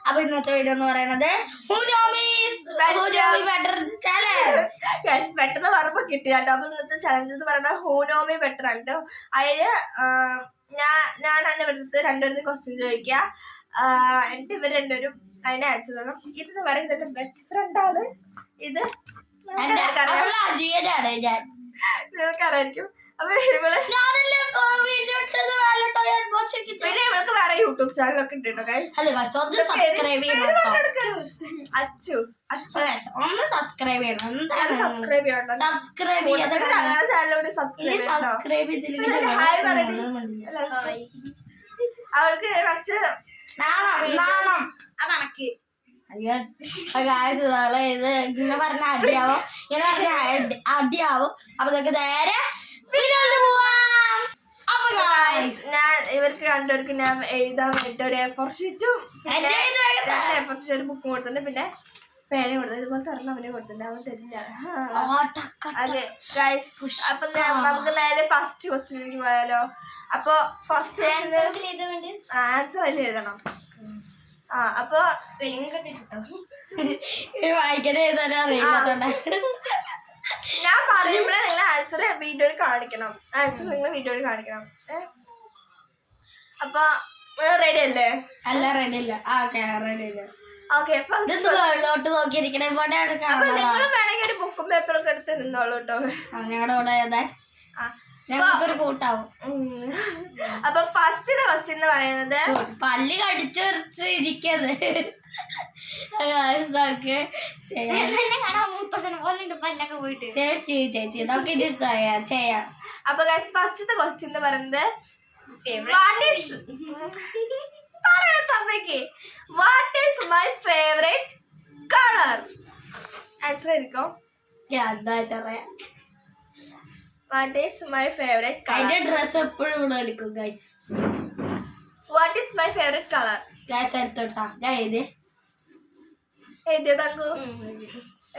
അപ്പൊ ഇന്നത്തെ വീഡിയോ എന്ന് പറയുന്നത് പെട്ടെന്ന് പറഞ്ഞപ്പോ കിട്ടിയാട്ടോ. അപ്പൊ ഇന്നത്തെ ചലഞ്ച് എന്ന് പറയുന്നത് ഹൂ നോ മീ ബെറ്റർ ആണ് കേട്ടോ. അതില് ഞാൻ രണ്ടുപേരുടെ ക്വസ്റ്റ്യൻ ചോദിക്കുക, എന്നിട്ട് ഇവർ രണ്ടുപേരും അതിന് ആൻസർ തരണം. ഇത് പറയുന്നത് എന്റെ ബെസ്റ്റ് ഫ്രണ്ട് ആണ്. ഇത് നിങ്ങൾക്കറിയായിരിക്കും. അപ്പൊ പിന്നെ ഇവൾക്ക് വേറെ യൂട്യൂബ് ചാനലൊക്കെ ഉണ്ട് കേട്ടോ. സബ്സ്ക്രൈബ് ചെയ്യണം. അവൾക്ക് കുറച്ച് നാണം കണക്ക്. അയ്യോ ഇത് ഇങ്ങനെ പറഞ്ഞ അടിയാവും, ഇങ്ങനെ പറഞ്ഞ അടിയാവും. അപ്പൊ ഇതൊക്കെ നേരെ പോവാം. അപ്പൊ ഇവർക്ക് രണ്ടുപേർക്ക് ഞാൻ എഴുതാൻ വേണ്ടിട്ട് ഒരു A4 ഷീറ്റും ഒരു ബുക്കും കൊടുത്തിട്ടുണ്ട്. പിന്നെ പേന കൊടുത്തത് ഇതുപോലെ തരണം അവനെ കൊടുത്തിട്ടുണ്ട്. അവൻ തരില്ല. അതെ ഗൈസ്, അപ്പൊ നമുക്ക് നേരെ ഫസ്റ്റ് ക്വസ്റ്റ്യനിലേക്ക് പോയാലോ. അപ്പൊ ഫസ്റ്റ് ആൻസർ അതിൽ എഴുതണം. അപ്പൊ വായിക്കാൻ എഴുതാനും അറിയില്ലാത്തോണ്ട ഞാൻ പറയുമ്പോഴേ നിങ്ങൾ ആൻസർ വീഡിയോയിൽ കാണിക്കണം. അപ്പൊ റെഡി അല്ലേ? അല്ല റെഡി അല്ല. റെഡി അല്ല. ഓക്കെ, ഫസ്റ്റ് നോക്കിയിരിക്കണേ. നിങ്ങൾ വേണമെങ്കിൽ ഒരു ബുക്കും പേപ്പറൊക്കെ എടുത്ത് നിന്നോളൂ കേട്ടോ. ഞങ്ങളുടെ കൂടെ എഴുതാൻ ഞങ്ങൾക്കൊരു കൂട്ടാവും. അപ്പൊ ഫസ്റ്റ് ക്വസ്റ്റ്യൻ എന്ന് പറയുന്നത് പല്ല് കടിച്ചെറിച്ച് ഇരിക്കുന്നത്. ചേച്ചി നമുക്ക് ഇത് ചെയ്യാം. അപ്പൊ ഫസ്റ്റ് ക്വസ്റ്റ്യൻ എന്ന് പറയുന്നത് what is my favourite colour? Answer ആയിരിക്കും. What is my favorite color? അതിന്റെ ഡ്രസ് എപ്പോഴും ഇവിടെ എടുക്കും guys. What is my favorite color? Guys എടുത്തോട്ടാ. ഞാൻ എഴുതിയോ തങ്കു?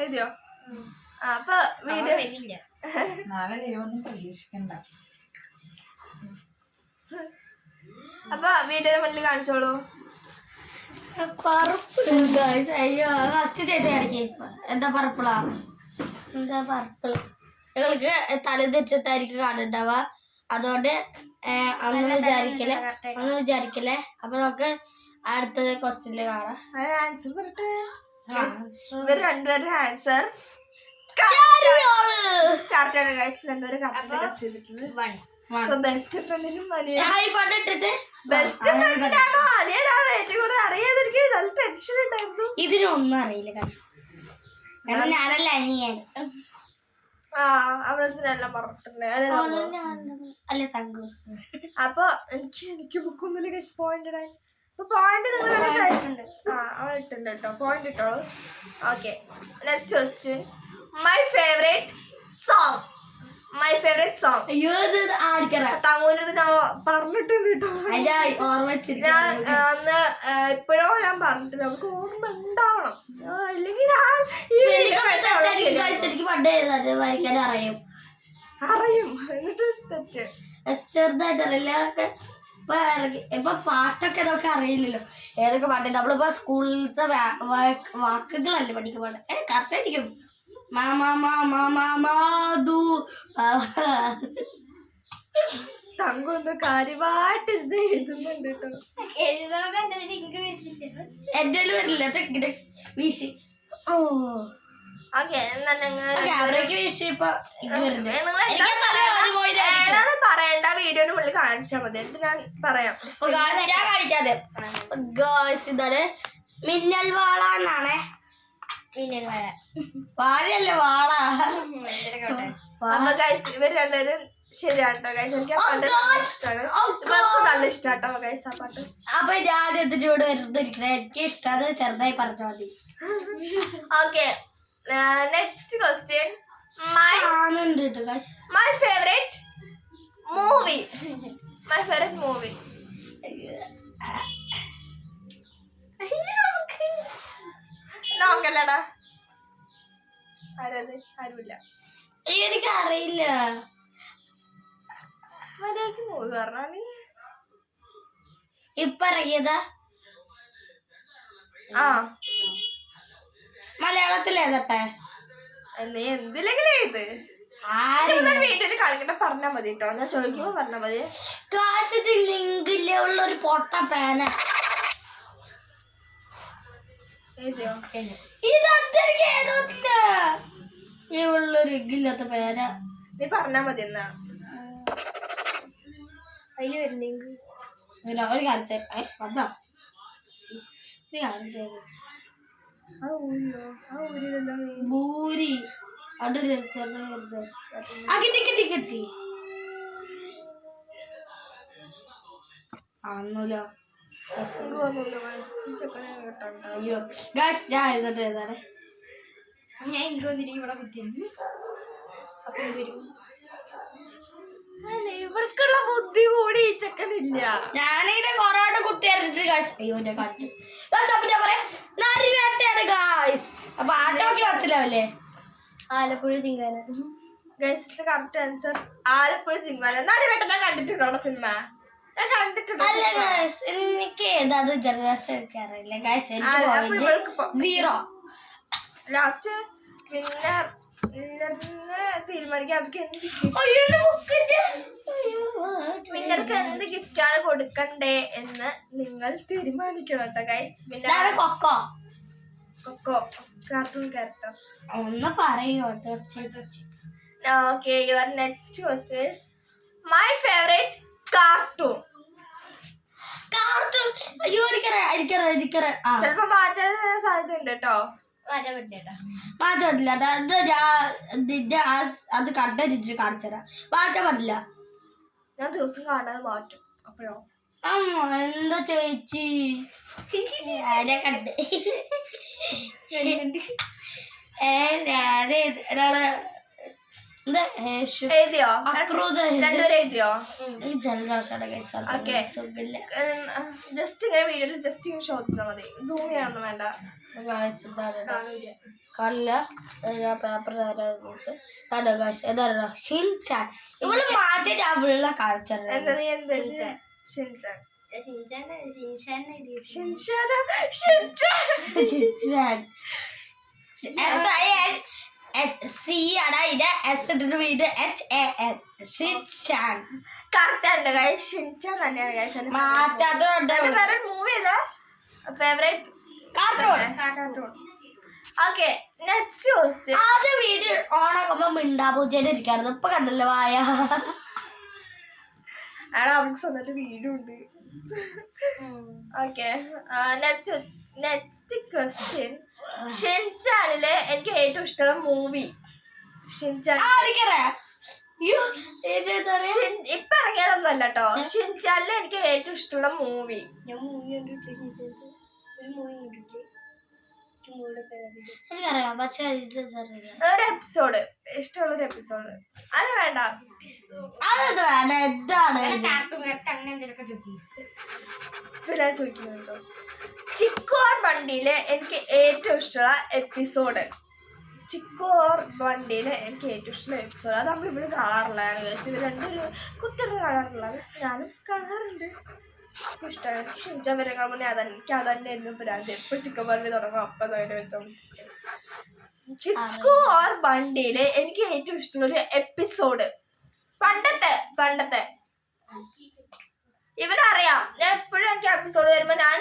എഴുതിയോ? അപ്പൊ വീഡിയോ അപ്പൊ വീഡിയോയുടെ മുന്നിൽ കാണിച്ചോളൂ. അയ്യോ ഫസ്റ്റ് ചേച്ചി കാണിക്കും. എന്താ പർപ്പിളാ? എന്താ പർപ്പിൾ? ഞങ്ങൾക്ക് തല തിരിച്ചിട്ടായിരിക്കും കാണുന്നുണ്ടാവുക. അതുകൊണ്ട് ഒന്നും വിചാരിക്കല്ലേ. അപ്പൊ നമുക്ക് അടുത്ത ക്വസ്റ്റ്യനില് കാണാം. ആൻസർ പറട്ടെ. ഇവർ രണ്ടുപേരുടെ ആൻസർ ബെസ്റ്റ് ഫ്രണ്ടിനും ബെസ്റ്റ് ഫ്രണ്ടിനാണോ അനിയനാണോ ഏറ്റവും കൂടുതൽ അറിയാതിരിക്കും. നല്ല ടെൻഷൻ ഉണ്ടായിരുന്നു. ഇതിനൊന്നും അറിയില്ല ഗൈസ്. ഞാനല്ല അനിയൻ. അവളെല്ലാം പറഞ്ഞിട്ടുണ്ട്. അപ്പൊ എനിക്ക് ബുക്കൊന്നുമില്ല ഗൈസ്. പോയിന്റ് ഇടാൻ പോയിന്റ് നിങ്ങൾ അവൾ ഇട്ടുണ്ട് കേട്ടോ. പോയിന്റ് ഇട്ടോളൂ. Okay, next question. My favourite song. തങ്ങൂരിത് ഞാൻ പറഞ്ഞിട്ടുണ്ട് കേട്ടോ. ഞാൻ അന്ന് ഇപ്പോഴോ ഞാൻ പറഞ്ഞിട്ടുണ്ട്. നമുക്ക് ഓർമ്മ ഉണ്ടാവണം. ഇല്ലെങ്കിൽ അറിയും. എന്നിട്ട് തെറ്റ് ചെറുതായിട്ടറിയില്ല. ഇപ്പൊ പാട്ടൊക്കെ ഇതൊക്കെ അറിയില്ലല്ലോ. ഏതൊക്കെ പാട്ട് നമ്മളിപ്പോ സ്കൂളിലത്തെ വാക്കുകളല്ലേ പഠിക്കാൻ പാട്ട്. കറക്റ്റ് ആയിരിക്കും. തങ്കൊന്ന് കാര്യമായിട്ട് എഴുതുന്നുണ്ട് കേട്ടോ. എന്തായാലും വരില്ല. വീശി പറയണ്ട. വീഡിയോയുടെ ഉള്ളിൽ കാണിച്ചാൽ മതി. എന്നിട്ട് ഞാൻ പറയാം. കാണിക്കാതെ ഇതാണ് മിന്നൽ വാള എന്നാണേ. വാഴയല്ലേ വാള. ഇവർ രണ്ടുപേരും ശരിയാട്ടോ ഗൈസ്. എനിക്ക് നല്ല ഇഷ്ടാട്ടോ ഗൈസ് ആ പാട്ട്. അപ്പൊ ഞാൻ ഇതിനോട് വരുന്നിരിക്കണേ. എനിക്ക് ഇഷ്ടം ചെറുതായി പറഞ്ഞാൽ മതി. Okay, next question. My favourite movie. നോക്കല്ലടാ. ആരുമില്ല. എനിക്കറിയില്ല. മൂവി പറഞ്ഞാല് ഇപ്പൊ ഇറങ്ങിയതാ. ആ മലയാളത്തിൽ ഏതട്ടെ? നീ എന്തിലെങ്കിലും എഴുത്. വീട്ടിൽ കളിക്കണ്ട പറഞ്ഞാ മതി കേട്ടോ. ഞാൻ ചോദിക്കുമ്പോ പറഞ്ഞാ മതി. ക്ലാസ്സിൽ ലിങ്ക് ഇല്ലേ ഉള്ളൊരു പൊട്ട പേന. എഴുതിയോ? ഇതെന്തൊക്കെ ഏതോട്ടില്ല ഈ ഉള്ളൊരു ഇല്ലാത്ത പേന. നീ പറഞ്ഞാ മതി. എന്നാ അതില് വരുന്നെങ്കിൽ ഒരു കാണിച്ചേ വന്നോ ഭൂരി അവിടെ കിട്ടി ആന്നല്ലോ. അയ്യോ ഗായ്സ് ഞാൻ എഴുതട്ടെ ഏതാണ്? ഞാൻ എനിക്ക് വന്നിരിക്കും ഇവിടെ കുത്തിയിരുന്നു. അപ്പൊ ഇവർക്കുള്ള ബുദ്ധി കൂടി ഈ ചെക്കനില്ല. ഞാനിങ്ങനെ കൊറോണ കുത്തിയാറിട്ട് ഗായ്സ്. അയ്യോ ഞാൻ കാണിച്ചു ഗായ്സ്. അപ്പൊ ഞാൻ പറയാം നരിവേട്ടയാണ് ഗായ്സ്. അപ്പൊ ആട്ടോക്ക് മനസ്സിലാവില്ലേ? ആലപ്പുഴ ചിങ്കാന. Correct answer Alappuzha Gymkhana. നരിവേട്ട ഞാൻ കണ്ടിട്ടുണ്ടോ സിനിമ? ഞാൻ കണ്ടിട്ടുണ്ട്. അല്ല ഗായ്സ് എനിക്ക് ഏതാത് ജനറേഷൻ അറിയില്ല ഗായ്സ്. എനിക്ക് 0. ലാസ്റ്റ് തീരുമാനിക്കാം നിങ്ങൾക്ക് എന്ത് ഗിഫ്റ്റാണ് കൊടുക്കണ്ടേ എന്ന് നിങ്ങൾ തീരുമാനിക്കണം കേട്ടോ ഗൈസ്. പിന്നെ കൊക്കോ കൊക്കോ കാർട്ടൂൺ ക്യാരക്ടർ ഒന്ന് പറയോ? Okay your next question is my favourite cartoon. അയ്യോ ചിലപ്പോ മാറ്റാൻ സാധ്യതയുണ്ട് കേട്ടോ. മാറ്റമില്ല. അത് കണ്ടിട്ട് കാണിച്ചുതരാം. മാറ്റാൻ പാടില്ല. ഞാൻ ദിവസം കാണാതെ മാറ്റും. അപ്പോഴോ എന്താ ചേച്ചി കണ്ട് എഴുതിയോ? രണ്ടുപേരും എഴുതിയോ? ജസ്റ്റ് ഇങ്ങനെ വീഡിയോയിൽ ജസ്റ്റ് ഇങ്ങനെ ഷോ ചെയ്താൽ മതി. സൂം ചെയ്യാനൊന്നും വേണ്ട. കാണില്ല പേപ്പർ ഷിൻചാൻ ഇവള് മാറ്റിട്ട് അവളെ കാണിച്ചത്. Favourite cartoon. Okay next question. അത് വീഡിയോ ഓണാക്കുമ്പോ മിണ്ടാപൂച്ചേനെ ഇരിക്കായിരുന്നു. ഇപ്പൊ കണ്ടല്ലോ വായ. അവർക്ക് സ്വന്തമായിട്ട് വീഡിയോ ഉണ്ട്. Okay next question. ഷിൻചാനില് എനിക്ക് ഏറ്റവും ഇഷ്ടമുള്ള മൂവി ഷിൻചാൻ. ഇപ്പൊ ഇറങ്ങിയതൊന്നും അല്ല കേട്ടോ. ഷിൻചാനില് എനിക്ക് ഏറ്റവും ഇഷ്ടമുള്ള മൂവി. ഒരു എപ്പിസോഡ് ഇഷ്ടമുള്ളൊരു എപ്പിസോഡ്. അത് വേണ്ട. പിന്നെ ചോദിക്കുന്നുണ്ടോ? ചിക്കു ഓർ വണ്ടിയില് എനിക്ക് ഏറ്റവും ഇഷ്ടമുള്ള എപ്പിസോഡ്. ചിക്കു ഓർ വണ്ടിയില് എനിക്ക് ഏറ്റവും ഇഷ്ടമുള്ള എപ്പിസോഡ്. അത് നമ്മൾ ഇവിടെ കാണാറുള്ളതാണ്. രണ്ടൊരു കുത്തിരി കാണാറുള്ളത്. ഞാനും കാണാറുണ്ട്. ഇഷ്ടമാണ്. എനിക്ക് ഷിൻചാൻ വരെക്കാൾ മുന്നേ എനിക്ക് അതന്നെ ആയിരുന്നു പ്രാന്ത്. എപ്പോഴും ചിക്കൻ പറഞ്ഞ് തുടങ്ങും അപ്പം തന്നെ വെച്ചോ. ചിക്കു ഓർ വണ്ടിയില് എനിക്ക് ഏറ്റവും ഇഷ്ടമുള്ളൊരു എപ്പിസോഡ് പണ്ടത്തെ ഇവനറിയാം. ഞാൻ എപ്പോഴും എനിക്ക് എപ്പിസോഡ് വരുമ്പോ ഞാൻ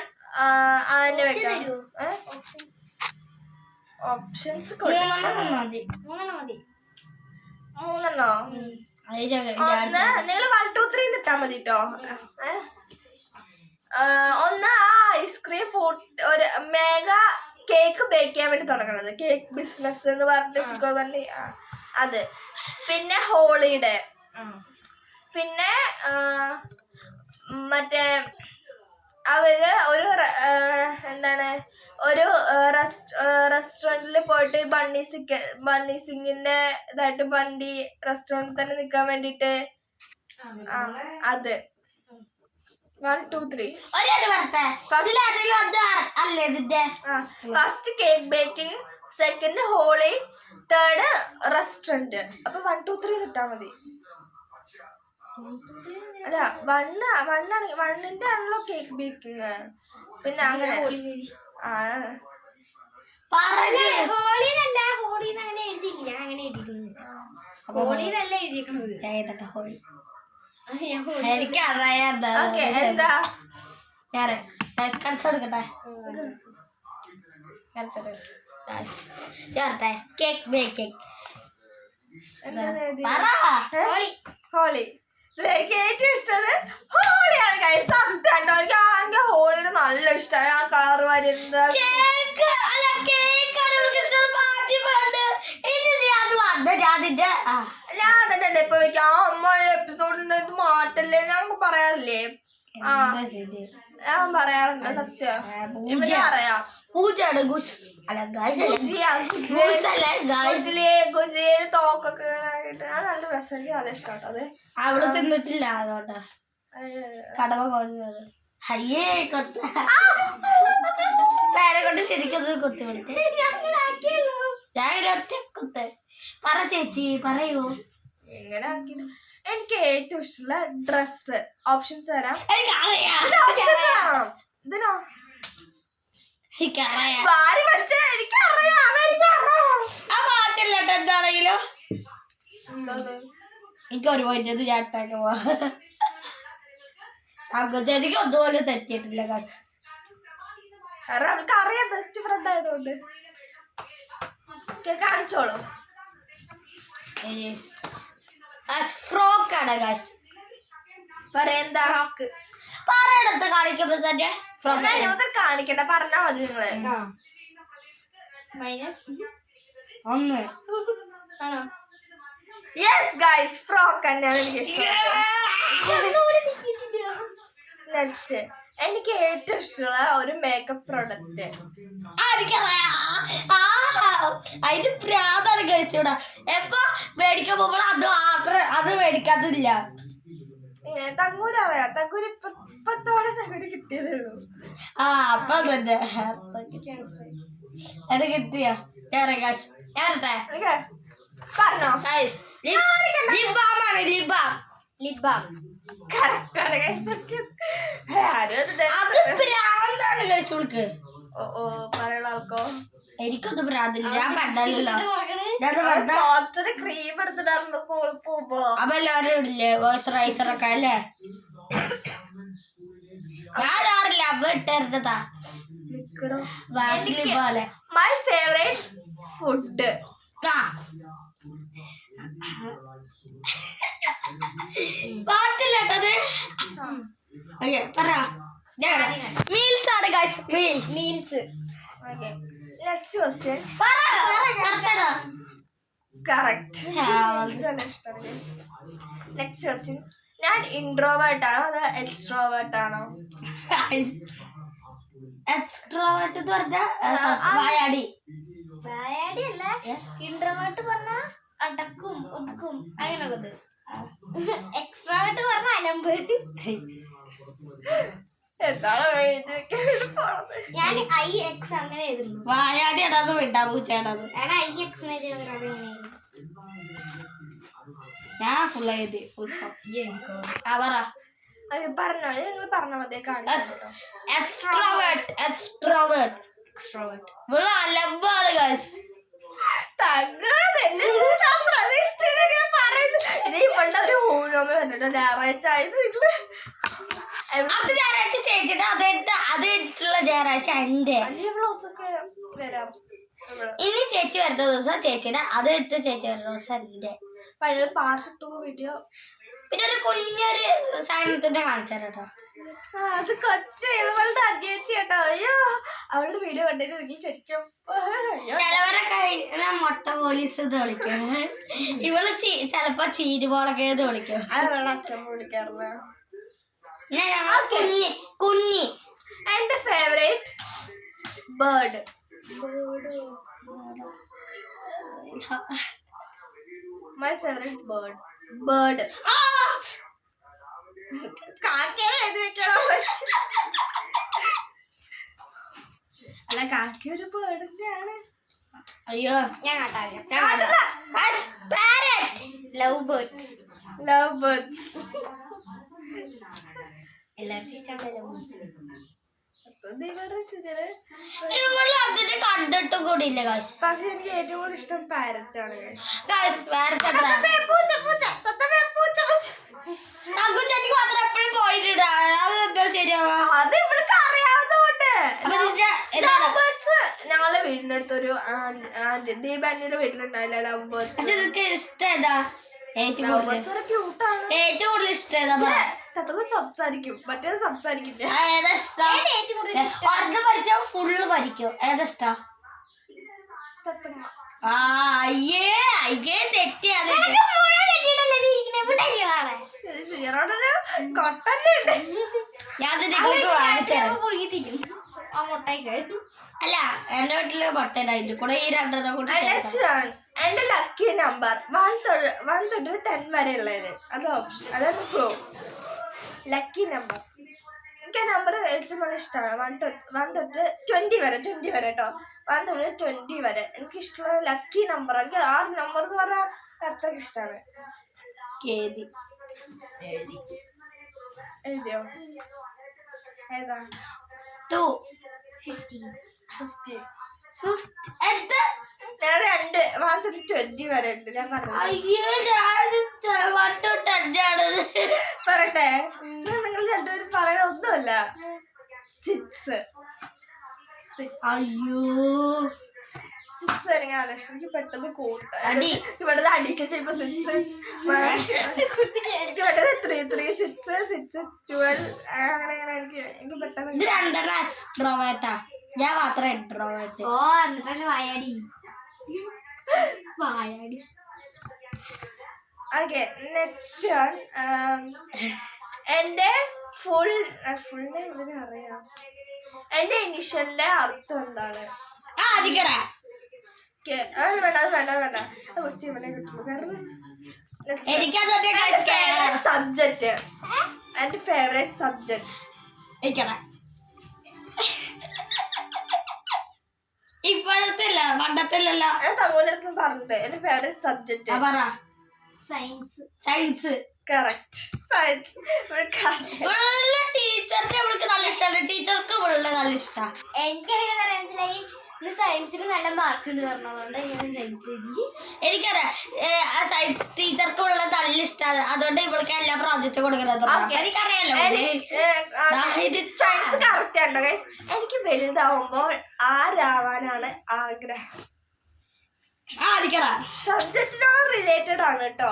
അതിനെ വെക്കാം. ഓപ്ഷൻസ് 3 ഒന്ന് നിങ്ങൾ 1 2 3 ഇട്ടാ മതി കേട്ടോ. ഒന്ന് ആ ഐസ്ക്രീം ഒരു മെഗാ കേക്ക് ബേക്ക് ചെയ്യാൻ വേണ്ടി തുടങ്ങണത്. കേക്ക് ബിസിനസ് എന്ന് പറഞ്ഞിട്ട് ചിക്കൻ പറഞ്ഞ് അത്. പിന്നെ ഹോളിഡേ. പിന്നെ മറ്റേ അവര് ഒരു എന്താണ് ഒരു റെസ്റ്റോറൻറ്റിൽ പോയിട്ട് ബണ്ണി സിംഗിന്റെ ഇതായിട്ട് ബണ്ടി റെസ്റ്റോറൻറ്റിൽ തന്നെ നിൽക്കാൻ വേണ്ടിട്ട് അത് 1 2 3. First cake baking, second Holi, third restaurant. അപ്പൊ 1 2 3 ഇട്ടാ മതി. അല്ല വണ്ണിന്റെ ആണല്ലോ കേക്ക് ബേക്കിങ്. പിന്നെ അങ്ങനെ ഹോളിന്നല്ല ഹോളിന്ന് അങ്ങനെ എഴുതിയില്ല അങ്ങനെ എഴുതിക്കുന്നത് ഹോളിന്നല്ല എഴുതിയിരിക്കുന്നത് എനിക്കറിയാം എന്താ കടിച്ചെടുക്കട്ടെ കേക്ക് ബേക്ക് ഹോളി ഇതിലേക്ക് ഏറ്റവും ഇഷ്ടത് ഹോളിയാണ് guys. സത്യം കേട്ടോ. എനിക്ക് ഹോളിന് നല്ല ഇഷ്ടമായി ആ കളർ വരുന്നത്. ഞാൻ തന്നെ ഇപ്പൊ വെക്കാം അമ്മ എപ്പിസോഡിന്റെ ഇത് മാറ്റല്ലേ ഞങ്ങൾക്ക് പറയാറില്ലേ ഞാൻ പറയാറുണ്ട് സത്യം ഇവന് അറിയാം പൂജയാണ് ഗുജിയില് തോക്കൊക്കെ നല്ല രസം നല്ല ഇഷ്ടം അത് അവള് തിന്നിട്ടില്ല അതുകൊണ്ട് കടവ കൊന്നത് അയ്യേ കൊത്ത പേരെ കൊണ്ട് ശരിക്കും കൊത്തി കൊടുത്തേ ഞാൻ ഒറ്റ കൊത്ത പറ ചേച്ചി പറയൂ എങ്ങനെ ആക്കി. എനിക്ക് ഏറ്റവും ഇഷ്ടമുള്ള ഡ്രസ് ഓപ്ഷൻസ് തരാം. ഇതിനോ ഭാര്യ പഠിച്ച എനിക്കറിയാം ആ പാട്ടില്ല എന്താണെങ്കിലും എനിക്ക് ഒരു പോയിട്ടത് ചാട്ടാക്ക് പോവാ ചേച്ചിക്ക് ഒന്നുപോലെ തെറ്റിയിട്ടില്ല കാശ് കാരണം അവൾക്ക് അറിയാം ബെസ്റ്റ് ഫ്രണ്ട് ആയതുകൊണ്ട് കാണിച്ചോളൂ. ഫ്രോക്ക് ആണ് കാശ് പറയാ ഫ്രോക്ക് പറയണത്ത് കാണിക്കുമ്പോ തന്നെ ഫ്രോക്ക് കാണിക്കണ്ട പറഞ്ഞാ മതി നിങ്ങള് ഒന്ന് ആണോ യെസ് ഗൈസ് ഫ്രോക്ക് തന്നെയാണ് എനിക്ക് ഇഷ്ടം. നെക്സ്റ്റ് എനിക്ക് ഏറ്റവും ഇഷ്ടമുള്ള ഒരു മേക്കപ്പ് പ്രോഡക്റ്റ് അതിന്റെ പ്രാധാണ് കഴിച്ചൂടാ എപ്പൊ മേടിക്കാൻ പോകുമ്പോൾ അത് മേടിക്കാത്തില്ല. തങ്ങൂര് അറിയാം തങ്ങൂര് ഇപ്പത്തോടെ തങ്ങൂര് കിട്ടിയതേ ഉള്ളൂ. അപ്പൊ തന്നെ അത് കിട്ടിയോ പറഞ്ഞോ ലിബാമാണ് ലിബാം കറക്റ്റാണ് അത് പ്രാന്താണ് കഴിച്ചോൾക്ക്. പറയുന്ന ആൾക്കോ എനിക്കത് പ്രാന്തില്ല ഞാൻ കണ്ടല്ലോ ക്രീം എടുത്തിട്ടായിരുന്നു സ്കൂളിൽ പോകുമ്പോ അപ്പൊ എല്ലാവരും ഇടില്ലേ മോയ്സ്ചറൈസർ ഒക്കെ അല്ലേ ഞാൻ ഇടാറില്ല അവ ഇട്ടിരുന്നതാ വാസലിൻ പോലെ. മൈ ഫേവറേറ്റ് ഫുഡ് പാട്ടില്ലട്ടത് പറ മീൽസ് ആണ് guys meals. Next question correct. Next question ഞാൻ ഇൻട്രോവേർട്ട് ആണോ അതോ എക്സ്ട്രോവേർട്ട് ആണോ? എക്സ്ട്രോവേർട്ട് എന്ന് പറഞ്ഞാൽ വായാടി അല്ല ഇൻട്രോവേർട്ട് പറഞ്ഞാ അടക്കും ഒതുക്കും അങ്ങനെയുള്ളത്. എക്സ്ട്രോവേർട്ട് പറഞ്ഞ അലമ്പ്. ഞാൻ IX അങ്ങനെ എഴുതുന്നു. വായാടി ഇടാതെ വിട്ടാപൂച്ചാടത് IX ഞാൻ ഫുൾ എഴുതി ഫുൾ പറ പറഞ്ഞോ നിങ്ങൾ പറഞ്ഞ മതി. എക്സ്ട്രോവേർട്ട് അലമ്പാണ് ഗൈസ്. ഞായറാഴ്ച അത് ഞായറാഴ്ച ചേച്ചിട്ട് അതിട്ടുള്ള ഞായറാഴ്ച എന്റെ വരാം. ഇനി ചേച്ചി വരുന്ന ദിവസം ചേച്ചിയുടെ അത് ഇട്ട് ചേച്ചി വരുന്ന ദിവസം എന്റെ പാട്ടിട്ടു വീഡിയോ. പിന്നെ ഒരു കുഞ്ഞൊരു സാധനത്തിന്റെ കാണിച്ചാ കേട്ടോ. അത് കൊച്ചു ഇവളുടെ അനിയത്തി കേട്ടോ. അയ്യോ അവളുടെ വീഡിയോ കണ്ടിട്ട് നീ ശരിക്കും ചിലവരൊക്കെ മുട്ട പോലീസ് ഇത് വിളിക്കും. ഇവള് ചെലപ്പോ ചീരുപോളൊക്കെ ഇത് വിളിക്കും. അവളുടെ അച്ഛൻ വിളിക്കാറുണ്ട്. കുഞ്ഞി എന്റെ favourite bird my favourite bird അല്ല കാക്കി ഒരു ബേർഡിന്റെ ആണ്. അയ്യോ ഞാൻ ലവ് ബേർഡ്സ് എല്ലാവർക്കും ഇഷ്ടമുള്ള ലവ് ബേർഡ്സ്. ഇവള് അതിന് കണ്ടിട്ടും കൂടി ഇല്ല ഗൈസ്. പക്ഷെ എനിക്ക് ഏറ്റവും കൂടുതൽ ഇഷ്ടം പാരറ്റ് ആണ് ഗൈസ് പാരറ്റ് എത്ര ചേച്ചിക്ക് മാത്രം എപ്പോഴും പോയിട്ടിടാ. അതെന്താ ശരിയാവാ? അത് ഇവൾക്ക് അറിയാവുന്നതുകൊണ്ട്. ഞങ്ങളുടെ വീടിന്റെ അടുത്തൊരു ദീപാന്റിയുടെ വീട്ടിലുണ്ടായില്ല ലവ് ബേർഡ്സ്. ഇഷ്ടം ഏതാ ഏറ്റവും കൂടുതൽ? ക്യൂട്ടാണ്. ഏറ്റവും കൂടുതൽ ഇഷ്ടം ഏതാ പറ. സംസാരിക്കും, മറ്റേത് സംസാരിക്കില്ല. ഏതാ ഇഷ്ടം? ഒരെണ്ണം ഭരിച്ചോ ഫുള്ള് ഭരിക്കോ? ഏതാ ഇഷ്ടം? അയ്യേ അയ്യേ തെറ്റിയാണ്. ഞാൻ നിങ്ങൾക്ക് വാങ്ങിച്ചു അല്ല എന്റെ വീട്ടില് മുട്ടയില്ല കൂടെ ഈ രണ്ടെണ്ണം കൂടി. എന്റെ ലക്കി നമ്പർ 1 തൊട്ട് 10 വരെ ഉള്ളത്. അത് ഓപ്ഷൻ, അതാണ് ഫ്ലോ. ലക്കി നമ്പർ എനിക്ക് ആ നമ്പർ ഏറ്റവും നല്ല ഇഷ്ടമാണ്. 1 തൊട്ട് 20 വരെ കേട്ടോ. 1 തൊട്ട് 20 വരെ എനിക്ക് ഇഷ്ടമുള്ള ലക്കി നമ്പർ. എനിക്ക് ആ നമ്പർ എന്ന് പറഞ്ഞാൽ അത്രയ്ക്ക് ഇഷ്ടമാണ്. എഴുതിയോ? ഏതാ? 250. ഞാൻ 1 തൊട്ട് 20 വരെ ഉണ്ട്. ഞാൻ പറയട്ടെ, നിങ്ങൾ രണ്ടുപേരും പറയണ ഒന്നുമല്ല. 6. അയ്യോ 6 വരെ എനിക്ക് പെട്ടെന്ന് ഇവിടെ അഡീഷൻ ചെയ്യുമ്പോ 6 എനിക്ക് പെട്ടെന്ന് 3 6 6 12 അങ്ങനെ എനിക്ക് പെട്ടെന്ന്. ഇത് രണ്ടെണ്ണം എക്സ്ട്രോവേർട്ടാ, ഞാൻ മാത്രം ഇൻട്രോവേർട്ട്. ഓ എന്നിട്ട് വായാടി. ഓക്കെ നെക്സ്റ്റ് എന്റെ ഫുൾ നെയിം ഇതിന് അറിയാം. എന്റെ ഇനിഷ്യലിന്റെ അർത്ഥം എന്താണ്? അത് വേണ്ട ക്വസ്റ്റ്യൻ ഇവിടെ കിട്ടുള്ളൂ. കാരണം സബ്ജക്റ്റ്, എന്റെ ഫേവറേറ്റ് സബ്ജക്റ്റ് ഇപ്പോഴത്തെല്ല പണ്ടത്തെല്ലോ. ഞാൻ തങ്ങോന്റെ അടുത്ത് പറഞ്ഞിട്ട് എന്റെ favourite subject science. Correct, science. ടീച്ചറിന്റെ അവൾക്ക് നല്ല ഇഷ്ടമാണ്. ടീച്ചർക്ക് ഇവളുടെ നല്ല ഇഷ്ടമാണ്. എനിക്ക് അങ്ങനെ മനസ്സിലായി സയൻസിൽ നല്ല മാർക്ക് ഉണ്ട് പറഞ്ഞതുകൊണ്ട് ഞാൻ സയൻസ് എഴുതി. എനിക്കറിയാം ആ സയൻസ് ടീച്ചർക്ക് ഉള്ള നല്ല ഇഷ്ടമാണ്. അതുകൊണ്ട് ഇവൾക്ക് എല്ലാ പ്രോജക്റ്റും കൊടുക്കുന്നത് എനിക്കറിയാലോ. സയൻസ് കറക്റ്റ് ആണോ ഗൈസ്? എനിക്ക് വലുതാവുമ്പോൾ ആരാവാനാണ് ആഗ്രഹം? സബ്ജക്റ്റിനോട് റിലേറ്റഡ് ആണ് കേട്ടോ.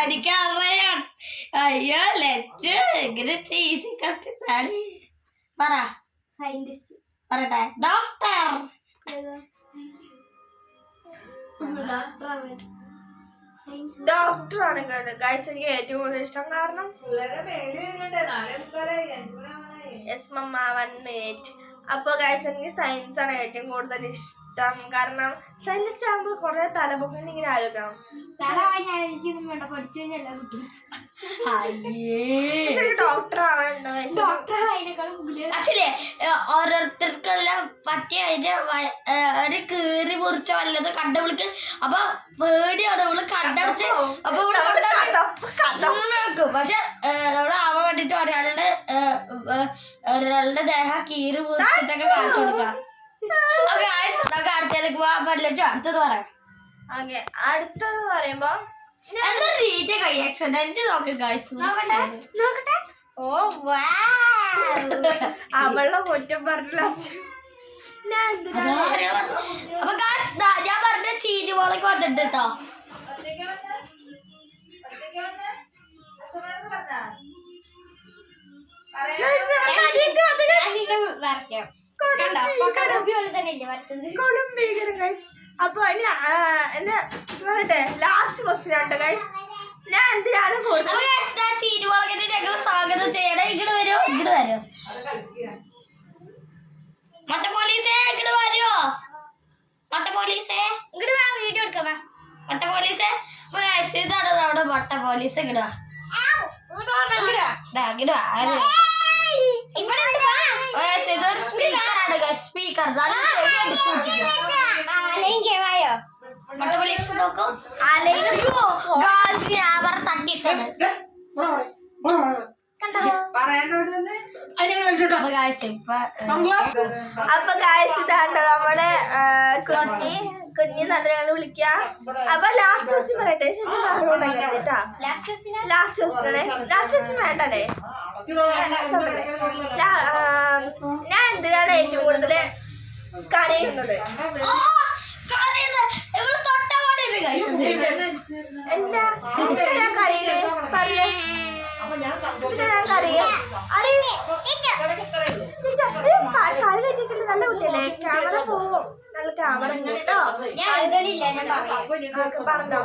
എനിക്കറിയാം. അയ്യോ ലച്ച് ഇങ്ങനെ പറ. സയന്റിസ്റ്റ് പറയട്ടെ. ഡോക്ടർ. ഡോക്ടറാണ് ഗൈസ് എനിക്ക് ഏറ്റവും കൂടുതൽ ഇഷ്ടം. കാരണം അപ്പൊ ഗൈസ് എനിക്ക് സയൻസ് ആണ് ഏറ്റവും കൂടുതൽ ഇഷ്ടം. കാരണം സയൻസ് ആകുമ്പോ കുറെ തലപൊക്കി ഇങ്ങനെ ആലോചിക്കണം. ഡോക്ടർ ആവാൻ അച്ഛല്ലേ ഓരോരുത്തർക്കെല്ലാം പറ്റിയ അതിന്റെ ഒരു കീറി മുറിച്ച വല്ലത് കണ്ടുപിടിക്ക്. അപ്പൊ പേടിയാണ് ഇവള് കണ്ടടിച്ച്. അപ്പൊ ഇവള് നടക്കും. പക്ഷെ നമ്മള് ആവാൻ വേണ്ടിട്ട് ഒരാളുടെ ദേഹം കീറി മുറിച്ചിട്ടൊക്കെ കാണിച്ചു കൊടുക്കാം. നമുക്ക് അടുത്തേക്ക് പോവാൻ പറ്റില്ല. അടുത്തത് പറയാം. അടുത്തത് പറയുമ്പോ എന്താ രീതി കൈയാക്ഷൻ എനിക്ക് നോക്കാം ഗൈസ്. ഓ വാ അവളുടെ കുറ്റം പറഞ്ഞ. അപ്പൊ ഞാൻ പറഞ്ഞ ചീരുമോളൊക്കെ വന്നിട്ടുണ്ട് കേട്ടോ. അപ്പൊ ലാസ്റ്റ് ക്വസ്റ്റ്യൻ ഉണ്ട് ഗൈസ്. ഞാൻ എന്തിനാണ് ചീരുമോളൊക്കെ ഞങ്ങൾ സ്വാഗതം ചെയ്യണം. ഇങ്ങോട്ട് വരോ? ഇങ്ങോട്ട് വരോ? മട്ട പോലീസേ ഇങ്ങോട്ട് വരുമോ? മട്ട പോലീസേ ഇങ്ങോട്ട് വാ, വീഡിയോ എടുക്കാം. മട്ട പോലീസേ. അപ്പൊ ഇതാണ് നമ്മുടെ മട്ട പോലീസ്. ഇങ്ങോട്ട് വാ. ഇതൊരു സ്പീക്കറാണ്. സ്പീക്കർ മട്ട പോലീസ് നോക്കൂ. ക്യാമറ തട്ടിയിട്ടാണ്. അപ്പൊ guys, ഇപ്പൊ അപ്പൊ ഗായ്സ് ഇതാണ്ടോ നമ്മള് കുഞ്ഞി നല്ല വിളിക്കാം. അപ്പൊ ലാസ്റ്റ് ക്വസ്റ്റ്യൻ പറയട്ടെ. കേട്ടാ ലാസ്റ്റ് ക്വസ്റ്റ്യൻ വേണ്ടല്ലേ? ഞാൻ എന്തിനാണ് ഏറ്റവും കൂടുതൽ കരയുന്നത്? എന്താ ഞാൻ കരയില്ലേ? പറയേ ഞാൻ കരയും. നല്ല കുട്ടിയല്ലേ? ക്യാമറ പോവും. നല്ല ക്യാമറ കേട്ടോ. പറഞ്ഞോ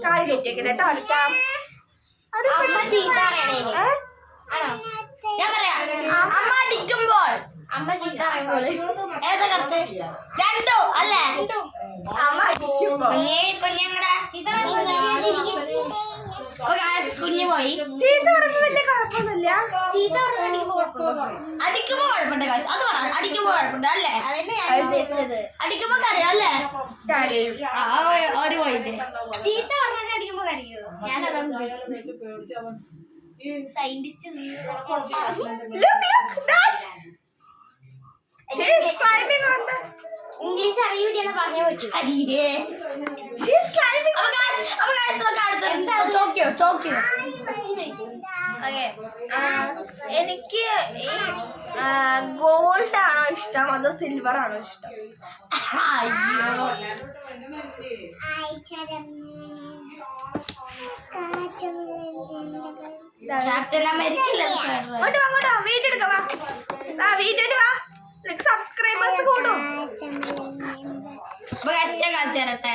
കാര്യം കെട്ടിയേക്ക് കേട്ടോ. ഞാൻ പറയാം. അമ്മ അടിക്കുമ്പോൾ അമ്മ ചീത്ത പറയുമ്പോൾ ഏതാ കത്ത്? രണ്ടോ അല്ലേ? അമ്മ അടിക്കുമ്പോ കുഞ്ഞങ്ങടെ കുഞ്ഞു പോയി. ചീത്ത പറയുമ്പോ വലിയ കുഴപ്പമൊന്നുമില്ല. ചീത്ത പറഞ്ഞിട്ടുണ്ടെങ്കിൽ അടിക്കുമ്പോ കുഴപ്പമുണ്ട് കാശ്. അത് പറ. അടിക്കുമ്പോ കുഴപ്പമുണ്ട് അല്ലേ? അതന്നെ ഞാൻ ഉദ്ദേശിച്ചത്. അടിക്കുമ്പോ കരയാം അല്ലേ? കരയും. ഒരു പോയിന്റ്. ചീത്ത പറഞ്ഞിട്ട് അടിക്കുമ്പോ കരയോ? ഞാൻ അതാണ് സയന്റിസ്റ്റ് ഇംഗ്ലീഷ് അറിയൂലെന്ന് പറഞ്ഞേ പറ്റൂ. അയ്യേ. ചോക്കിയോ എനിക്ക് ഈ ഗോൾഡ് ആണോ ഇഷ്ടം അതോ സിൽവർ ആണോ ഇഷ്ടം? അയ്യോ. ക്യാപ്റ്റൻ അമേരിക്ക അങ്ങോട്ടോ വീഡിയോ എടുക്കാം. വീഡിയോ വാ. സബ്സ്ക്രൈബേഴ്സ് കൂടും. ഞാൻ കാണിച്ചു തരട്ടെ.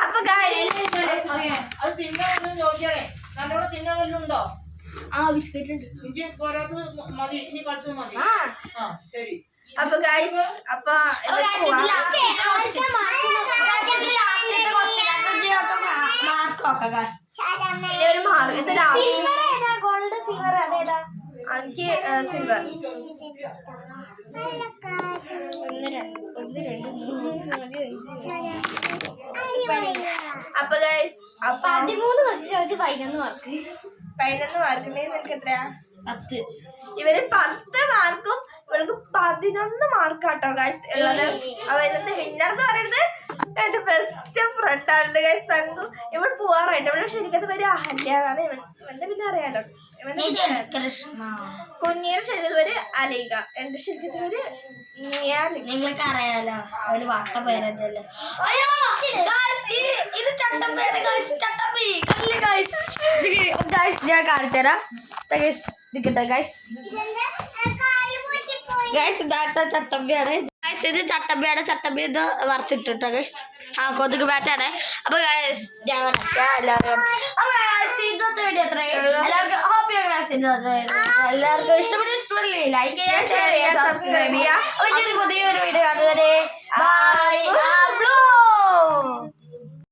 അപ്പൊ അത് തിന്നാൻ ചോദിച്ചേ. നല്ലോണം തിന്നാൻ വല്ലുണ്ടോ? ബിസ്ക്കറ്റ് ഉണ്ട്. മതി, ഇനി കളിച്ചു മതി. ശരി. അപ്പൊ ഗൈസ് അപ്പൊ ഗോൾഡ് സിൽവർ അതേതാ? എനിക്ക് സിൽവർ. അപ്പൊ ഗൈസ് 13 ക്വസ്റ്റ്യൻ ചോദിച്ച് 11 മാർക്ക്. 11 മാർക്കിന് നിനക്ക് എത്രയാ? 10. ഇവര് 10 മാർക്കും ഇവർക്ക് 11 മാർക്കാട്ടോ ഗൈസ് ഉള്ളത്. അപ്പൊ ഇന്നത്തെ വിന്നർ എന്ന് പറയുന്നത് എന്റെ ബെസ്റ്റ് ഫ്രണ്ട് ആണ് ഗൈസ് തങ്കു. ഇവൾ പോവാറായിട്ട് ഇവിടെ ശരിക്കും പേര് അഹല്യ എന്നാണ്. ഇവന്റെ പിന്നെ അറിയാലോ. കുഞ്ഞിയുടെ ശരിക്കും പേര് അലൈക. എന്റെ ശരിക്കും പേര് നിങ്ങൾക്ക് അറിയാലോ. ഒരു വട്ട പേരല്ലേ. അയ്യോ ഇത് ചട്ടമ്പിയാണ്. ചട്ടമ്പി കല്ല് ഗൈസ്. ഞാൻ കാണിച്ചു തരാം. ഗൈസ് ഇതാത്ത ചട്ടമ്പിയാണ്. ഇത് ചട്ടമ്പിയാണ്. ചട്ടമ്പി ഇത് വരച്ചിട്ടോ ഗൈസ്. കൊതുക് ബാറ്റാണ്. അപ്പൊ ഗൈസ് എല്ലാവരും ഇന്നത്തെ വീഡിയോ അത്രയും. എല്ലാവർക്കും ഹാപ്പി എല്ലാവർക്കും ഇഷ്ടപ്പെട്ടില്ലേ? ലൈക്ക് ചെയ്യുക, ഷെയർ ചെയ്യുക, സബ്സ്ക്രൈബ് ചെയ്യുക. പുതിയൊരു വീഡിയോ കാണുന്നവരെ ബൈ.